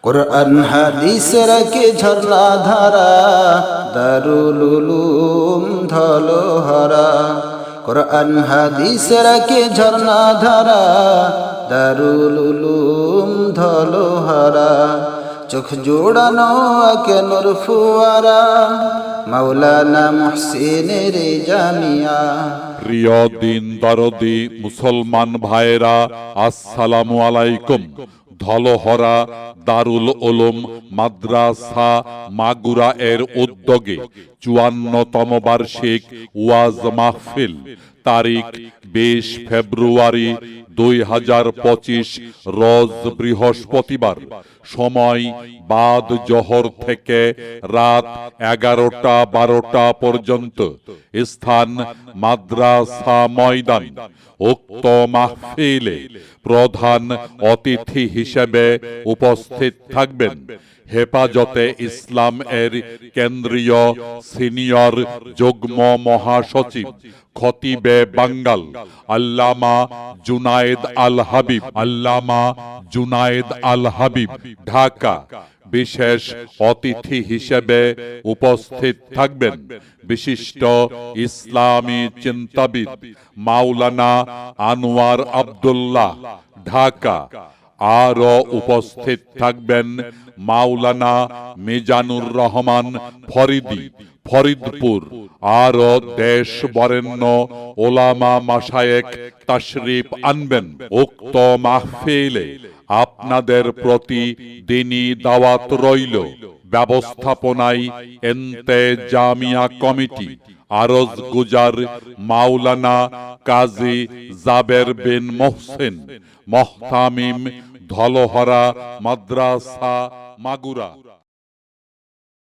কুরআন হাদিস রাখে ঝর্ণা ধারা, দারুল উলুম ধলোহরা। কুরআন হাদিস রাখে ঝর্ণা ধারা, দারুল উলুম ধলোহরা। চোখ জোড়ানো একে নূর ফুয়ারা, মাওলানা মুহসিনের জামিয়া। প্রিয় দিন দরদি মুসলমান ভাইরা, আসসালামু আলাইকুম। ধলোহরা দারুল উলুম মাদ্রাসা মাগুরা এর উদ্যোগে ৫৪তম বার্ষিক ওয়াজ মাহফিল, তারিখ ২০ ফেব্রুয়ারি ২০২৫, রোজ বৃহস্পতিবার। সময় বাদ জোহর থেকে রাত ১১টা-১২টা পর্যন্ত। স্থান মাদ্রাসা ময়দান। উক্ত মাহফিলে প্রধান অতিথি হিসেবে উপস্থিত থাকবেন হেফাজতে ইসলাম এর কেন্দ্রীয় সিনিয়র যুগ্ম মহাসচিব, খতিবে বাঙ্গাল আল্লামা জুনায়েদ আল হাবিব। আল্লামা জুনায়েদ আল হাবিব, ঢাকা। বিশেষ অতিথি হিসেবে উপস্থিত থাকবেন বিশিষ্ট ইসলামী চিন্তাবিদ মাওলানা আনোয়ার আব্দুল্লাহ, ঢাকা। আরও উপস্থিত থাকবেন মাওলানা মিজানুর রহমান ফরিদি, ফরিদপুর। আরও দেশ বরেণ্য ওলামা মাশায়েখ তাশরিফ আনবেন। উক্ত মাহফিলে আপনাদের প্রতি দিনী দাওয়াত রইল। ব্যবস্থাপনায় ইন্তেজামিয়া কমিটি। আরজ গুজার মাওলানা কাজী জাবের বিন মোহসেন, মোহতামিম, ধলোহরা মাদ্রাসা মাগুরা।